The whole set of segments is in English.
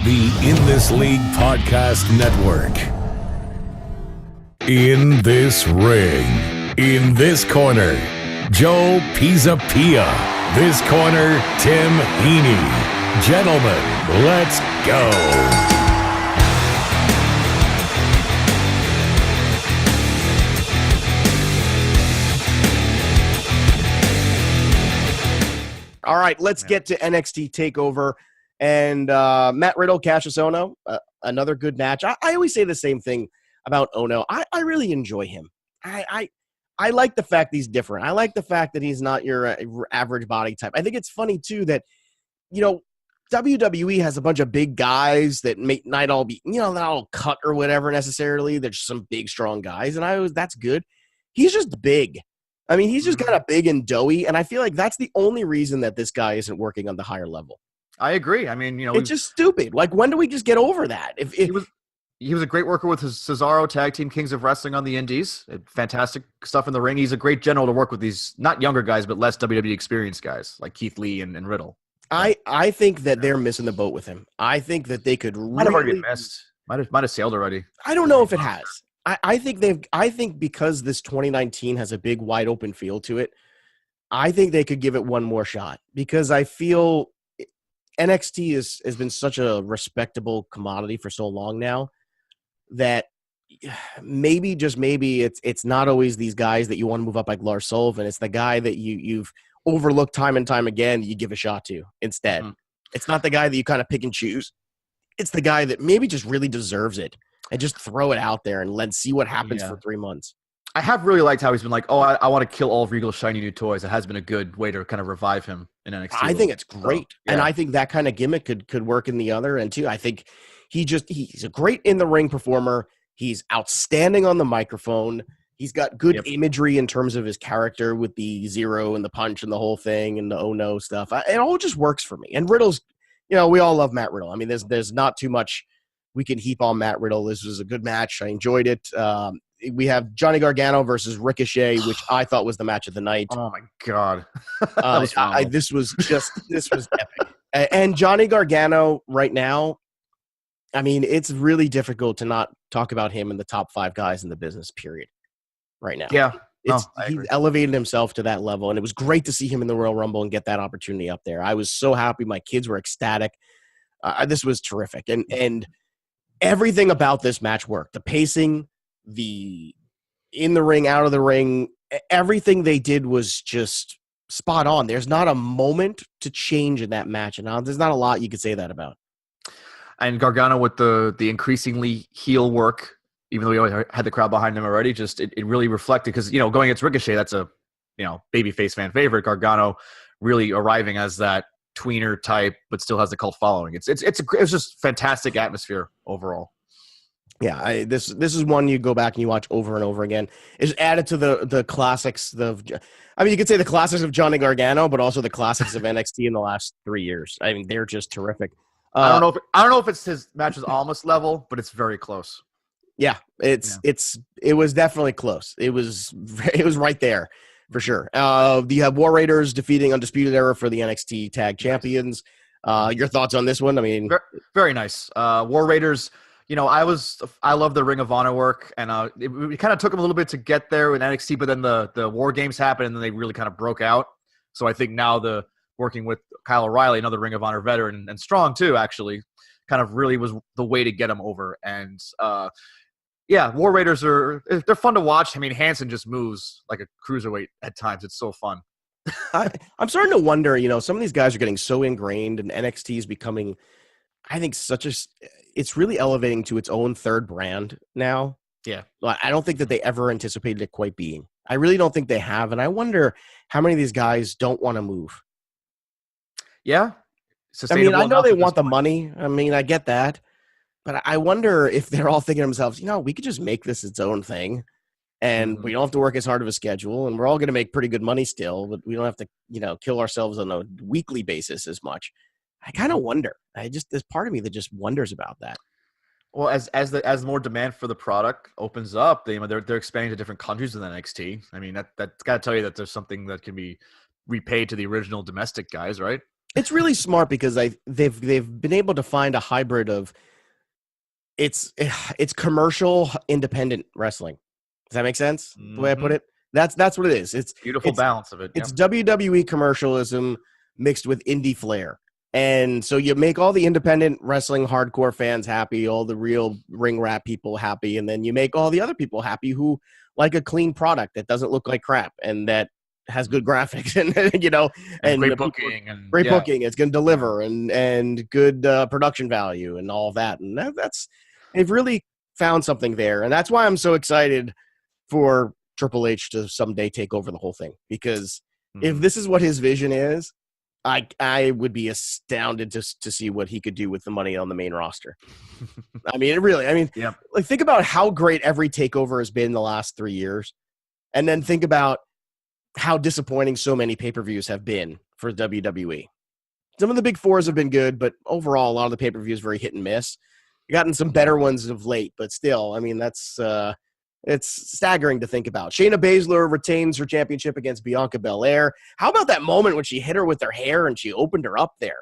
The In This League Podcast Network. In this ring, in this corner, Joe Pisapia. This corner, Tim Heaney. Gentlemen, let's go. All right, let's get to NXT TakeOver. And Matt Riddle, Cassius Ohno, another good match. I always say the same thing about Ohno. I really enjoy him. I like the fact he's different. I like the fact that he's not your average body type. I think it's funny, too, that, WWE has a bunch of big guys that might all be, not all cut or whatever necessarily. They're just some big, strong guys. And that's good. He's just big. I mean, he's just kind of big and doughy. And I feel like that's the only reason that this guy isn't working on the higher level. I agree. I mean, it's just stupid. Like, when do we just get over that? He was a great worker with his Cesaro Tag Team Kings of Wrestling on the Indies. Fantastic stuff in the ring. He's a great general to work with these not younger guys, but less WWE experienced guys like Keith Lee and Riddle. I think that they're missing the boat with him. I think that they could might have already been missed. Might have sailed already. I don't know if it has. I think because this 2019 has a big wide open feel to it, I think they could give it one more shot because I feel NXT has been such a respectable commodity for so long now that maybe, just maybe, it's not always these guys that you want to move up like Lars Sullivan. It's the guy that you've overlooked time and time again you give a shot to instead. Mm-hmm. It's not the guy that you kind of pick and choose. It's the guy that maybe just really deserves it and just throw it out there and let's see what happens for 3 months. I have really liked how he's been like, I want to kill all of Regal's shiny new toys. It has been a good way to kind of revive him in NXT. I think it's great. And I think that kind of gimmick could work in the other end too. I think he's a great in the ring performer. He's outstanding on the microphone. He's got good imagery in terms of his character with the zero and the punch and the whole thing and the oh no stuff. It all just works for me. And Riddle's, we all love Matt Riddle. I mean, there's not too much we can heap on Matt Riddle. This was a good match. I enjoyed it. We have Johnny Gargano versus Ricochet, which I thought was the match of the night. Oh my God. This was epic. And Johnny Gargano right now, I mean, it's really difficult to not talk about him in the top 5 guys in the business, period, right now. Yeah. He's elevated himself to that level, and it was great to see him in the Royal Rumble and get that opportunity up there. I was so happy. My kids were ecstatic. This was terrific. And everything about this match worked. The pacing, the in the ring, out of the ring, everything they did was just spot on. There's not a moment to change in that match. And there's not a lot you could say that about. And Gargano with the increasingly heel work, even though we always had the crowd behind him already, just it really reflected because, going against Ricochet, that's a, babyface fan favorite. Gargano really arriving as that tweener type, but still has the cult following. It's just fantastic atmosphere overall. Yeah, this is one you go back and you watch over and over again. It's added to the classics. You could say the classics of Johnny Gargano, but also the classics of NXT in the last 3 years. I mean, they're just terrific. I don't know if it's his matches almost level, but it's very close. Yeah, it was definitely close. It was right there for sure. You have War Raiders defeating Undisputed Era for the NXT Tag Champions. Your thoughts on this one? I mean, very nice. War Raiders. I love the Ring of Honor work, and it kind of took them a little bit to get there with NXT, but then the War Games happened, and then they really kind of broke out. So I think now working with Kyle O'Reilly, another Ring of Honor veteran, and strong too, actually, kind of really was the way to get him over. And War Raiders they're fun to watch. I mean, Hanson just moves like a cruiserweight at times. It's so fun. I'm starting to wonder, some of these guys are getting so ingrained, and NXT is becoming, I think, it's really elevating to its own third brand now. Yeah. I don't think that they ever anticipated it quite being. I really don't think they have, and I wonder how many of these guys don't want to move. Yeah. I mean, I know they want the money. I mean, I get that. But I wonder if they're all thinking to themselves, we could just make this its own thing, and we don't have to work as hard of a schedule, and we're all going to make pretty good money still, but we don't have to, kill ourselves on a weekly basis as much. I kind of wonder. There's part of me that just wonders about that. Well, as more demand for the product opens up, they're expanding to different countries within NXT. I mean, that's got to tell you that there's something that can be repaid to the original domestic guys, right? It's really smart because they've been able to find a hybrid of it's commercial independent wrestling. Does that make sense? The way I put it? That's what it is. It's beautiful balance of it. It's WWE commercialism mixed with indie flair. And so you make all the independent wrestling hardcore fans happy, all the real ring rat people happy, and then you make all the other people happy who like a clean product that doesn't look like crap and that has good graphics and and great booking booking. It's going to deliver and good production value and all of that. And that's they've really found something there, and that's why I'm so excited for Triple H to someday take over the whole thing. Because if this is what his vision is, I would be astounded to see what he could do with the money on the main roster. Like think about how great every takeover has been in the last 3 years, and then think about how disappointing so many pay-per-views have been for WWE. Some of the big fours have been good, but overall, a lot of the pay-per-views very hit and miss. You've gotten some better ones of late, but still, I mean, that's it's staggering to think about. Shayna Baszler retains her championship against Bianca Belair. How about that moment when she hit her with her hair and she opened her up there?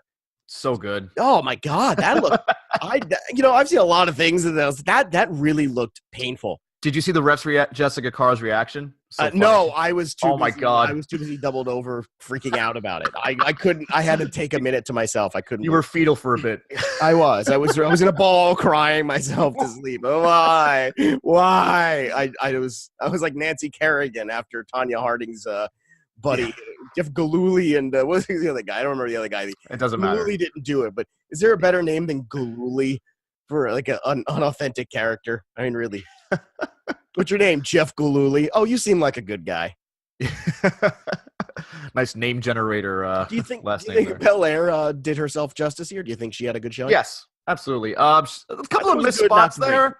So good. Oh my God, that looked. I've seen a lot of things in those. That really looked painful. Did you see the ref's Jessica Carr's reaction? No, I was too. Oh my God! I was too busy doubled over, freaking out about it. I couldn't. I had to take a minute to myself. I couldn't. You were fetal for a bit. I was in a ball, crying myself to sleep. Oh, why? I was like Nancy Kerrigan after Tanya Harding's buddy, Jeff Gillooly, and what was the other guy? I don't remember the other guy. It doesn't matter. Gillooly didn't do it, but is there a better name than Gillooly for like an unauthentic character? I mean, really. What's your name, Jeff Gillooly? Oh, you seem like a good guy. Nice name generator. Do you think name Belair did herself justice here? Do you think she had a good showing? Yes, absolutely. A couple of missed spots there.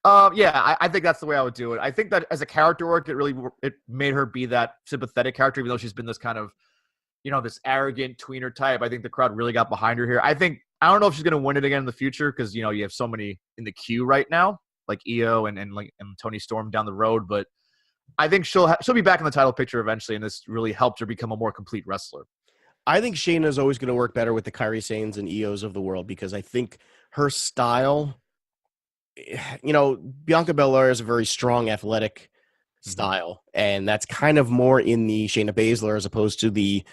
I think that's the way I would do it. I think that as a character work, it made her be that sympathetic character, even though she's been this kind of, this arrogant tweener type. I think the crowd really got behind her here. I don't know if she's going to win it again in the future because, you have so many in the queue right now, like Io and Toni Storm down the road. But I think she'll be back in the title picture eventually, and this really helped her become a more complete wrestler. I think Shayna's always going to work better with the Kairi Sanes and Ios of the world because I think her style, Bianca Belair is a very strong athletic style, and that's kind of more in the Shayna Baszler as opposed to the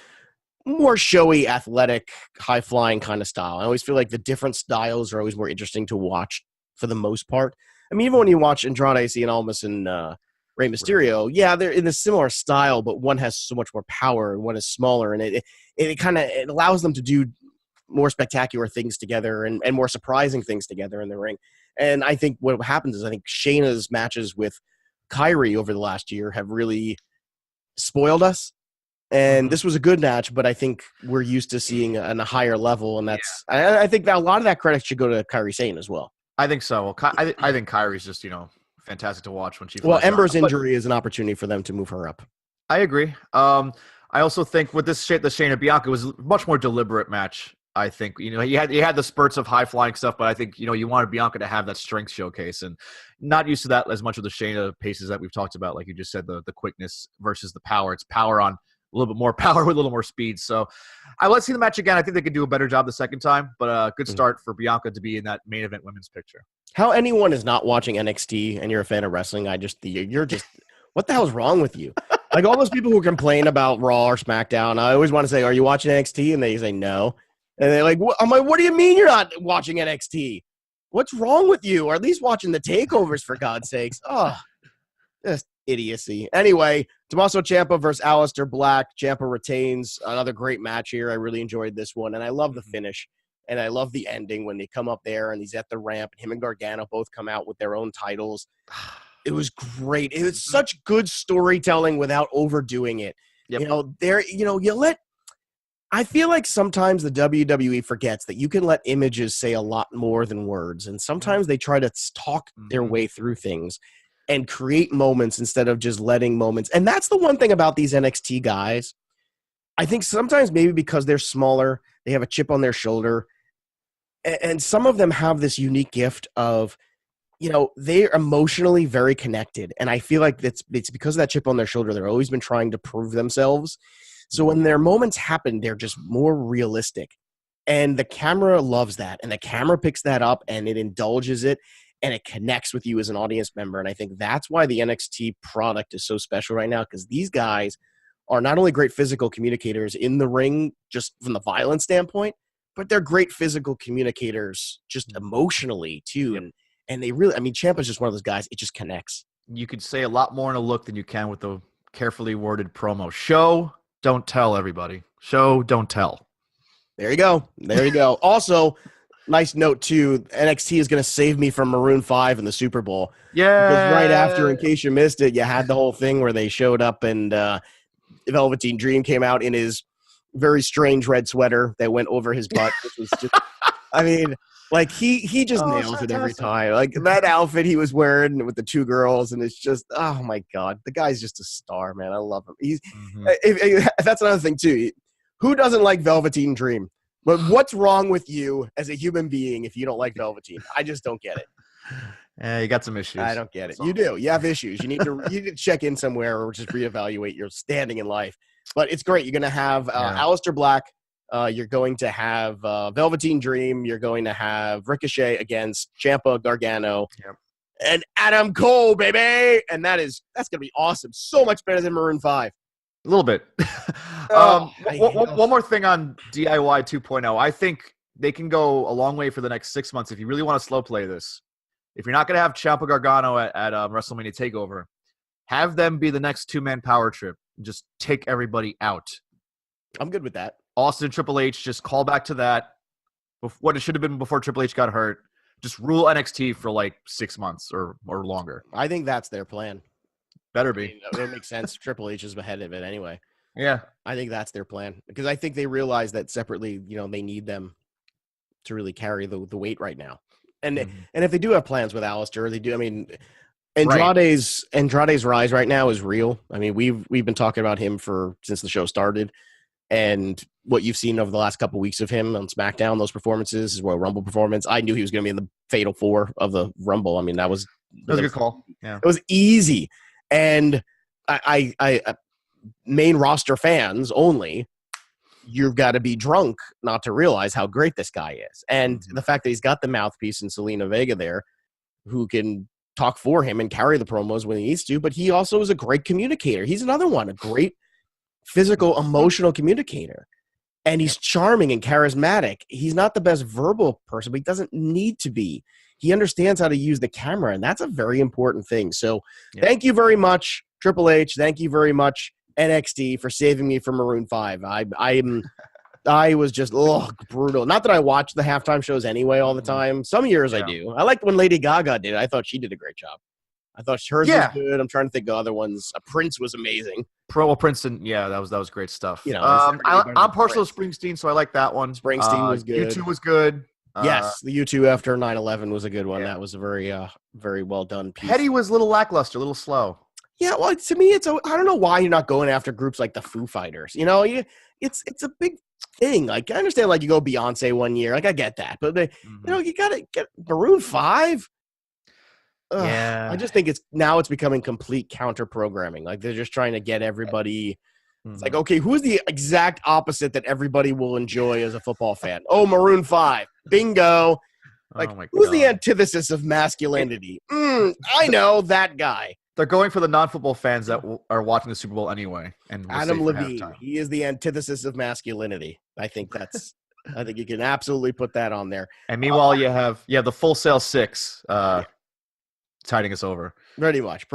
more showy, athletic, high-flying kind of style. I always feel like the different styles are always more interesting to watch for the most part. I mean, even when you watch Andrade Cien Almas and Rey Mysterio, they're in a similar style, but one has so much more power and one is smaller, and it allows them to do more spectacular things together and more surprising things together in the ring. And I think what happens is I think Shayna's matches with Kairi over the last year have really spoiled us. And this was a good match, but I think we're used to seeing on a higher level, and that's I think that a lot of that credit should go to Kairi Sane as well. I think so. I think Kairi's just fantastic to watch when she. Well, Ember's injury is an opportunity for them to move her up. I agree. I also think with the Shayna Bianca was a much more deliberate match. I think you had the spurts of high flying stuff, but I think you wanted Bianca to have that strength showcase, and not used to that as much of the Shayna paces that we've talked about. Like you just said, the quickness versus the power. It's power on a little bit more power with a little more speed. So let's see the match again. I think they could do a better job the second time, but a good start for Bianca to be in that main event women's picture. How anyone is not watching NXT and you're a fan of wrestling, you're just what the hell's wrong with you? Like all those people who complain about Raw or SmackDown, I always want to say, are you watching NXT? And they say no. And they're like, I'm like, what do you mean you're not watching NXT? What's wrong with you? Or at least watching the takeovers, for God's sakes. Oh, just idiocy. Anyway, Tommaso Ciampa versus Aleister Black. Ciampa retains. Another great match here. I really enjoyed this one, and I love the finish, and I love the ending when they come up there and he's at the ramp. And him and Gargano both come out with their own titles. It was great. It was such good storytelling without overdoing it. Yep. You let. I feel like sometimes the WWE forgets that you can let images say a lot more than words, and sometimes they try to talk their way through things and create moments instead of just letting moments. And that's the one thing about these NXT guys. I think sometimes maybe because they're smaller, they have a chip on their shoulder, and some of them have this unique gift of, they're emotionally very connected. And I feel like it's because of that chip on their shoulder. They've always been trying to prove themselves. So when their moments happen, they're just more realistic. And the camera loves that. And the camera picks that up and it indulges it and it connects with you as an audience member. And I think that's why the NXT product is so special right now, because these guys are not only great physical communicators in the ring, just from the violence standpoint, but they're great physical communicators just emotionally too. Yep. And they really, I mean, Ciampa's just one of those guys. It just connects. You could say a lot more in a look than you can with the carefully worded promo. Show, don't tell, everybody. Show, don't tell. There you go. There you go. Also, nice note too, NXT is going to save me from Maroon 5 in the Super Bowl. Yeah. Because right after, in case you missed it, you had the whole thing where they showed up and Velveteen Dream came out in his very strange red sweater that went over his butt, which was just, I mean, like he just nails it every time. Like that outfit he was wearing with the two girls, and it's just, oh my God, the guy's just a star, man. I love him. He's that's another thing too. Who doesn't like Velveteen Dream? But what's wrong with you as a human being if you don't like Velveteen? I just don't get it. You got some issues. I don't get it. You do. You have issues. You need to check in somewhere or just reevaluate your standing in life. But it's great. You're going to have Aleister Black. You're going to have Velveteen Dream. You're going to have Ricochet against Ciampa, Gargano, and Adam Cole, baby. And that's going to be awesome. So much better than Maroon 5. A little bit. One more thing on DIY 2.0. I think they can go a long way for the next 6 months if you really want to slow play this. If you're not going to have Ciampa Gargano at WrestleMania TakeOver, have them be the next two-man power trip. Just take everybody out. I'm good with that. Austin and Triple H, just call back to that. What it should have been before Triple H got hurt. Just rule NXT for like 6 months or longer. I think that's their plan. Better be. I mean, it makes sense. Triple H is ahead of it anyway. Yeah. I think that's their plan. Because I think they realize that separately, they need them to really carry the weight right now. And and if they do have plans with Aleister, they do. I mean, Andrade's rise right now is real. I mean, we've been talking about him since the show started, and what you've seen over the last couple of weeks of him on SmackDown, those performances, his Royal Rumble performance. I knew he was going to be in the Fatal 4 of the Rumble. I mean, that was a good call. Yeah, it was easy, and I main roster fans only. You've got to be drunk not to realize how great this guy is. And the fact that he's got the mouthpiece in Selena Vega there who can talk for him and carry the promos when he needs to, but he also is a great communicator. He's another one, a great physical, emotional communicator. And he's charming and charismatic. He's not the best verbal person, but he doesn't need to be. He understands how to use the camera, and that's a very important thing. So thank you very much, Triple H. Thank you very much, NXT, for saving me from Maroon 5. I was just brutal. Not that I watch the halftime shows anyway all the time. Some years I do. I liked when Lady Gaga did it. I thought she did a great job. I thought hers was good. I'm trying to think of other ones. Prince was amazing. Princeton, that was great stuff. I'm partial to Springsteen, so I like that one. Springsteen was good. U2 was good. Yes, the U2 after 9/11 was a good one. That was a very very well done piece. Petty was a little lackluster, a little slow. Yeah, well, to me, I don't know why you're not going after groups like the Foo Fighters. It's a big thing. Like, I understand, like, you go Beyonce one year. Like, I get that. But, you got to get Maroon 5. Ugh, yeah. I just think it's becoming complete counter-programming. Like, they're just trying to get everybody. It's like, okay, who's the exact opposite that everybody will enjoy as a football fan? Oh, Maroon 5. Bingo. Like, who's the antithesis of masculinity? I know, that guy. They're going for the non-football fans that are watching the Super Bowl anyway. And Adam Levine, he is the antithesis of masculinity. I think you can absolutely put that on there. And meanwhile, you have the Full Sail 6 tiding us over. Pretty much.